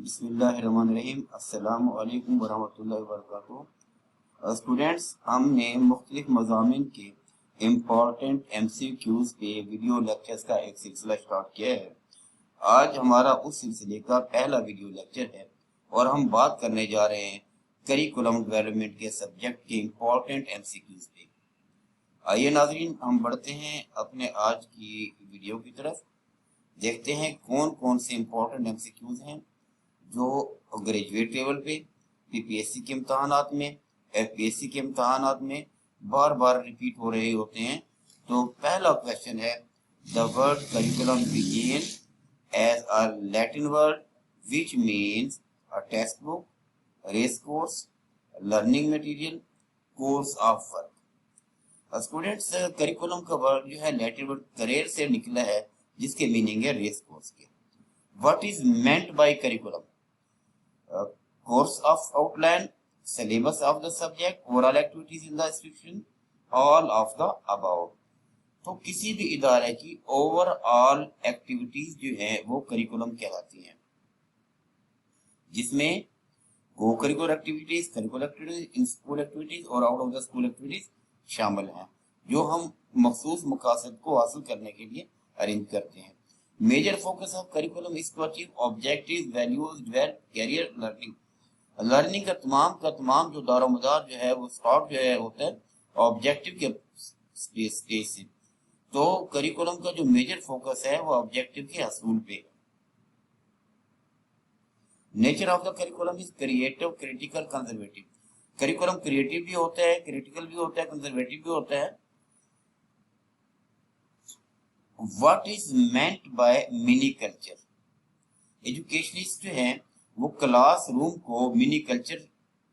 बिस्मिल्लाहिर्रहमानिर्रहीम। अस्सलामु अलैकुम वरहमतुल्लाहि वबरकातुहू। स्टूडेंट्स, हमने मुख्तलिफ मज़ामिन के इम्पोर्टेंट MCQs पे वीडियो लेक्चर्स का एक सिलसिला स्टार्ट किया है। आज हमारा उस सिलसिले का पहला वीडियो लेक्चर है और हम बात करने जा रहे हैं करिकुलम डेवलपमेंट के सब्जेक्ट के इम्पोर्टेंट MCQs पे। आइए नाज़रीन, हम बढ़ते हैं अपने आज की वीडियो की तरफ। देखते हैं कौन कौन से इम्पोर्टेंट MCQs हैं जो ग्रेजुएट लेवल पे, PPSC के इम्तहानात में, FPSC के इम्तहानात में बार बार रिपीट हो रहे होते हैं। तो पहला क्वेश्चन है, the word curriculum begin as a Latin word which means a text book, race course, learning material, course of work. Students, curriculum का वर्ड जो है लैटिन वर्ड करेर से निकला है जिसके मीनिंग है रेस कोर्स के। What is meant by curriculum? Course of outline, syllabus of the subject, oral activities in the description, all of the above। तो किसी भी इदारे की ओवरऑल एक्टिविटीज जो है वो करिकुलम कहलाती हैं, जिसमें cocurricular activities, curricular activities, in school activities और out of the school activities शामिल हैं, जो हम मखसूस मकासद को हासिल करने के लिए अरेंज करते हैं। Major focus of curriculum is to achieve objectives, values, develop career, learning. Learning का तमाम जो दारोमदार जो है वो स्टार्ट जो है होता है ऑब्जेक्टिव के स्टेज से। तो करिकुलम का जो मेजर फोकस है वो ऑब्जेक्टिव के हसूल पे। Nature of the curriculum is creative, critical, conservative. Curriculum creative भी होता है, क्रिटिकल भी होता है, कंजर्वेटिव भी होता है। What is meant by mini culture? Educationist जो है वो क्लासरूम को मिनी कल्चर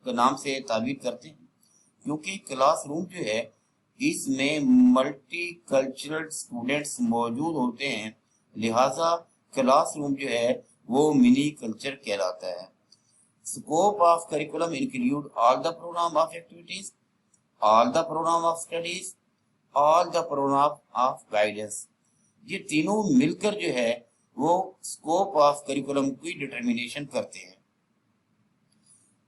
के नाम से ताबीर करते हैं, क्योंकि क्लासरूम जो है इसमें मल्टी कल्चरल स्टूडेंट्स मौजूद होते हैं, लिहाजा क्लासरूम जो है वो मिनी कल्चर कहलाता है। Scope of curriculum include all the program of activities, all the program of studies, all the program of guidance. ये तीनों मिलकर जो है वो स्कोप ऑफ करिकुलम की डिटर्मिनेशन करते हैं।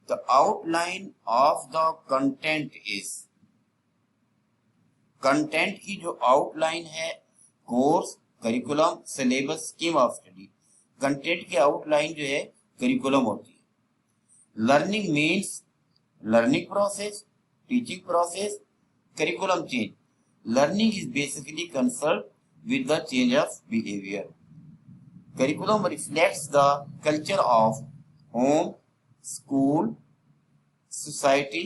The outline of the content is, content की जो आउटलाइन है, course, curriculum, syllabus, scheme of study. Content की आउटलाइन जो है करिकुलम होती है। Learning means learning process, teaching process, curriculum change. Learning is basically concern with the change of behavior. Curriculum reflects the culture of home, school, society,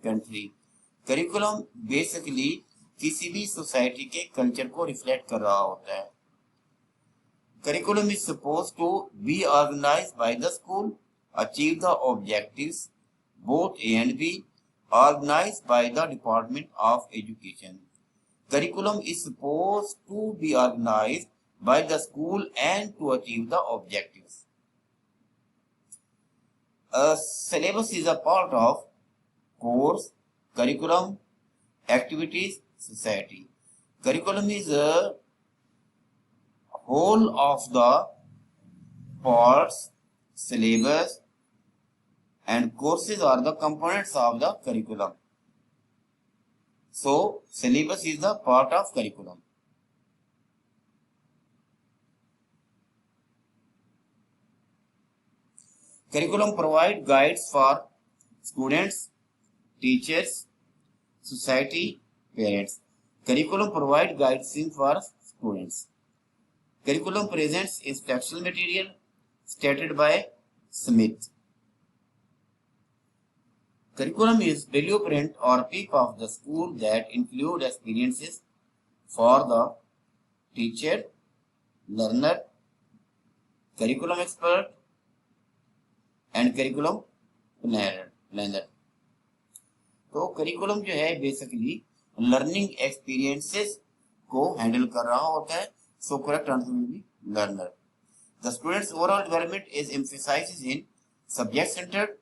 country. Curriculum basically किसी भी society के culture को reflect कर रहा होता है। Curriculum is supposed to be organized by the school, achieve the objectives, both A and B, organized by the Department of Education. Curriculum is supposed to be organized by the school and to achieve the objectives. A syllabus is a part of course, curriculum, activities, society. Curriculum is a whole of the parts, syllabus, and courses are the components of the curriculum. So, syllabus is the part of curriculum. Curriculum provide guides for students, teachers, society, parents. Curriculum provide guides for students. Curriculum presents instructional material stated by Smith. Curriculum is blueprint or peak of the school that include experiences for the teacher, learner, curriculum expert, and curriculum planner. तो curriculum जो है basically learning experiences को handle कर रहा होता है। So correct answer will be learner. The students overall development is emphasized in subject centered.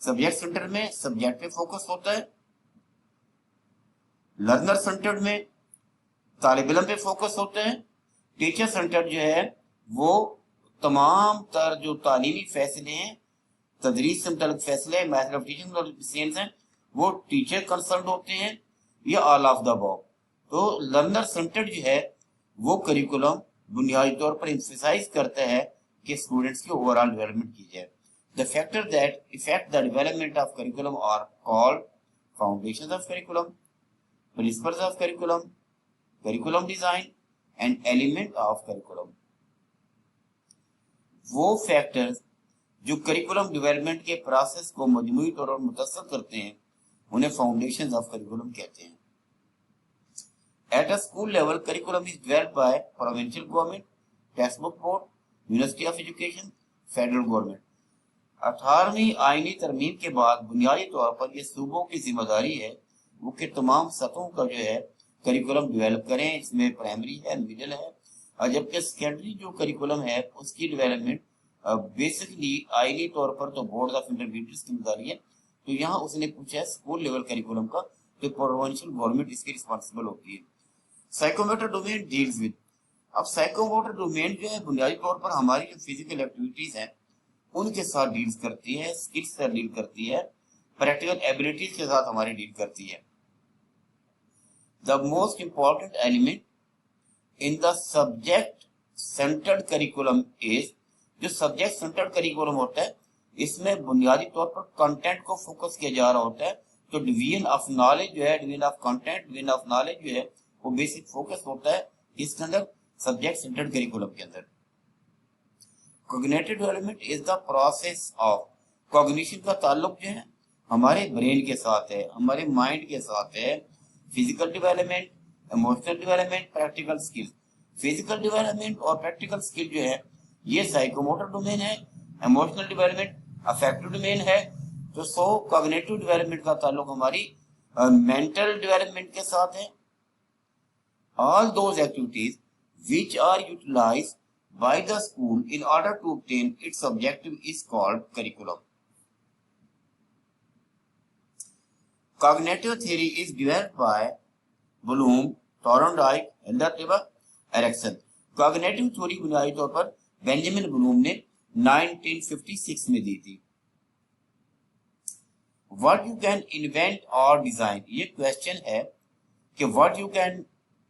Subject center में subject पे फोकस होता है। लर्नर सेंटर्ड में तालिब इल्म पे फोकस होता है। टीचर सेंटर्ड जो है वो तमाम तर जो तालीमी फैसले हैं, तदरीस से मुताल्लिक फैसले, मैथड ऑफ टीचिंग डिसीजंस हैं, वो टीचर कंसर्न होते हैं या ऑल ऑफ द अबव। तो लर्नर सेंटर्ड जो है वो करिकुलम बुनियादी तौर पर एम्फसाइज करता है कि स्टूडेंट्स की ओवरऑल डेवलपमेंट की जाए। The factor that effect the development of curriculum are called foundations of curriculum, principles of curriculum, curriculum design and element of curriculum. वो फैक्टर्स जो करिकुलम डेवलपमेंट के प्रोसेस को मजमूई तौर पर मुतस्सर करते हैं उन्हें फाउंडेशंस ऑफ करिकुलम कहते हैं। At a school level, curriculum is developed by provincial government, textbook board, Ministry of Education, federal government। 18वीं आईनी तरमीम के बाद बुनियादी तौर पर ये सूबों की जिम्मेदारी है वो कि तमाम सतहों का जो है करिकुलम डेवलप करें। इसमें प्राइमरी है, मिडिल है, और जबकि सेकेंडरी जो करिकुलम है उसकी डेवलपमेंट बेसिकली आईनी तौर पर तो बोर्ड ऑफ इंटरमीडिएट की जिम्मेदारी है। तो यहाँ उसने पूछा है स्कूल लेवल करिकुलम का, तो प्रोविंशियल गवर्नमेंट इसकी रिस्पॉन्सिबल होती है। साइकोमोटर डोमेन डील्स विद, अब साइकोमोटर डोमेन जो है बुनियादी तौर पर हमारी जो फिजिकल एक्टिविटीज हैं उनके साथ डील्स करती है, स्किल्स से डील करती है, प्रैक्टिकल एबिलिटीज के साथ हमारी डील करती है। The most important element in the subject centred curriculum is, जो सब्जेक्ट सेंटर्ड करिकुलम होता है इसमें बुनियादी तौर पर कंटेंट को फोकस किया जा रहा होता है। तो डिवीजन ऑफ नॉलेज जो है, division of content, division of knowledge जो है वो बेसिक फोकस होता है इसके अंदर सब्जेक्ट सेंटर्ड करिकुलम के अंदर। Cognitive development is the process of, cognition का ताल्लुक जो है हमारे ब्रेन के साथ है, हमारे माइंड के साथ है। Physical development, emotional development, practical skill. Physical development और प्रैक्टिकल स्किल जो है ये साइकोमोटर डोमेन है, इमोशनल डेवलपमेंट अफेक्टिव डोमेन है। तो सो कॉग्निटिव डेवलपमेंट का ताल्लुक हमारी मेंटल डेवलपमेंट के साथ है। All those activities which are utilized by the school in order to obtain its objective is called curriculum. Cognitive theory is developed by Bloom, Thorndike, Hildertibber, Erikson। Cognitive theory बुनियादी तौर पर Benjamin Bloom ने 1956 में दी थी। What you can invent or design, ये question है कि what you can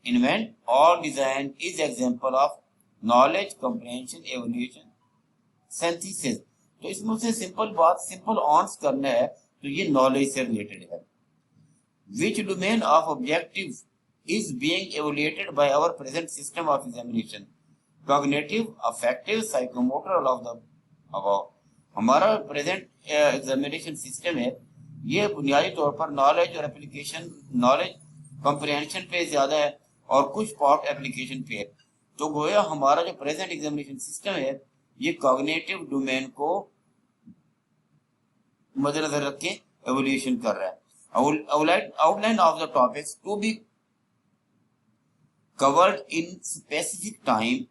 invent or design is example of knowledge, comprehension, evaluation, synthesis। तो इसमें से सिंपल बात, सिंपल आंसर करना है तो ये नॉलेज से रिलेटेड है। Which domain of objective is being evaluated by our present system of examination? Cognitive, affective, psychomotor, all of the above। हमारा प्रेजेंट एग्जामिनेशन सिस्टम है ये बुनियादी तौर पर नॉलेज और एप्लीकेशन, नॉलेज कॉम्प्रिहेंशन पे ज्यादा है और कुछ पार्ट एप्लीकेशन पे है। तो गोया हमारा जो प्रेजेंट एग्जामिनेशन सिस्टम है ये कॉग्निटिव डोमेन को मद्देनजर रख के एवोल्यूशन कर रहा है। Outline of the topics to be covered in specific time,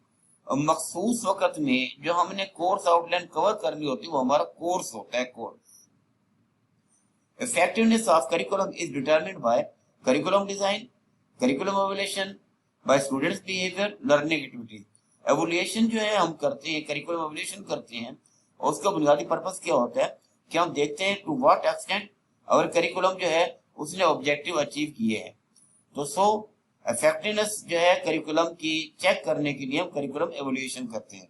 मखसूस वक्त में जो हमने कोर्स आउटलाइन कवर करनी होती है वो हमारा कोर्स होता है, course. Effectiveness of curriculum is determined by curriculum design, curriculum evolution, by students behaviour, learning activities. Evolution जो है हम करते हैं, करिकुलम एवोल्यूशन करते हैं और उसका बुनियादी पर्पस क्या होता है कि हम देखते हैं टू व्हाट एक्सटेंट और करिकुलम जो है उसने ऑब्जेक्टिव अचीव किए हैं। तो सो इफेक्टिवनेस जो है करिकुलम की चेक करने के लिए हम करिकुलम एवोल्यूशन करते हैं।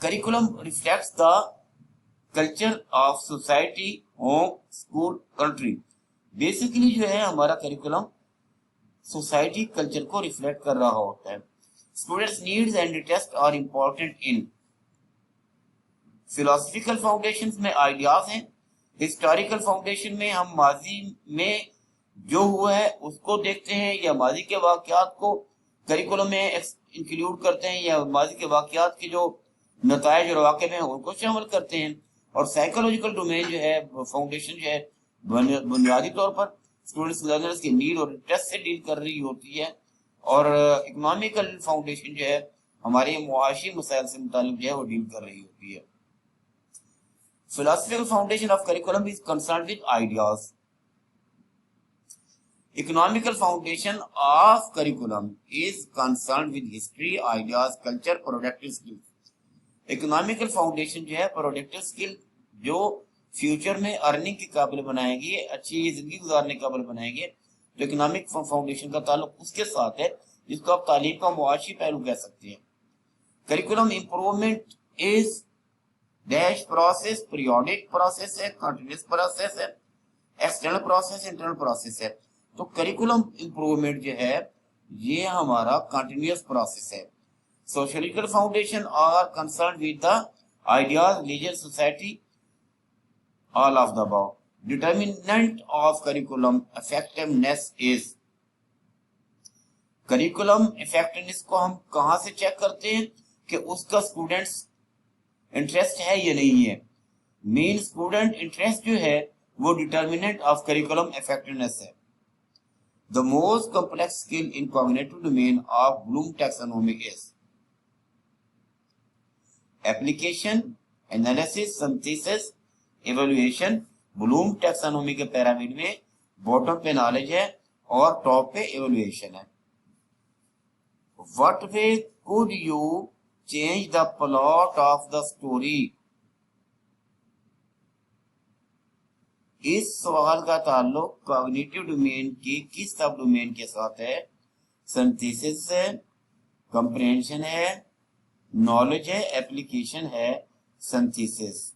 Curriculum reflects the culture of society, home, school, country. Basically जो है हमारा करिकुलम सोसाइटी कल्चर को रिफ्लेक्ट कर रहा होता है। Students needs and interest are important in philosophical foundation में आइडियाज हैं, हिस्टोरिकल फाउंडेशन में हम माजी में जो हुआ है उसको देखते हैं या माजी के वाकयात को करिकुलम में इंक्लूड करते हैं या माजी के वाकयात के जो नतायज और वाक़े में उनको शामिल करते हैं। और साइकोलॉजिकल डोमेन जो है फाउंडेशन जो है बुनियादी तौर पर स्टूडेंट्स लर्नर्स के नीड और इंटरेस्ट से डील कर रही होती है। और इकोनॉमिकल फाउंडेशन जो है हमारे मुआशी मसाइल से मुताल्लिक जो है वो डील कर रही होती है। Philosophical foundation of curriculum is concerned with ideas. Economical foundation of curriculum is concern with history, ideas, culture, productive skill. Economical foundation जो है प्रोडक्टिव स्किल जो फ्यूचर में अर्निंग के काबिल बनाएगी, अच्छी जिंदगी गुजारने के काबिल बनाएगी, तो इकोनॉमिक फाउंडेशन का ताल्लुक उसके साथ है जिसको आप तालीम का मुआशी पहलू कह सकते हैं। Curriculum improvement is dash process, periodic process है, कंटिन्यूअस प्रोसेस है, एक्सटर्नल प्रोसेस, इंटरनल प्रोसेस है। तो करिकुलम इंप्रूवमेंट जो है ये हमारा कंटिन्यूअस प्रोसेस है। Sociological foundation are concern with the ideas, religion, society, all of the above. Determinant of curriculum effectiveness is, curriculum effectiveness को हम कहां से चेक करते हैं कि उसका स्टूडेंट्स इंटरेस्ट है या नहीं है। मेन स्टूडेंट इंटरेस्ट जो है वो डिटर्मिनेंट ऑफ करिकुलम इफेक्टिवनेस है। The most complex skill in cognitive domain of Bloom taxonomy is application, analysis, synthesis, evaluation. Bloom taxonomy के पिरामिड में बॉटम पे नॉलेज है और टॉप पे इवैल्यूएशन है। What way could you change the plot of the story? इस सवाल का ताल्लुक कॉग्निटिव डोमेन की किस सब डोमेन के साथ है? सिंथेसिस है, कंप्रहेंशन है, नॉलेज है, एप्लीकेशन है, सिंथेसिस।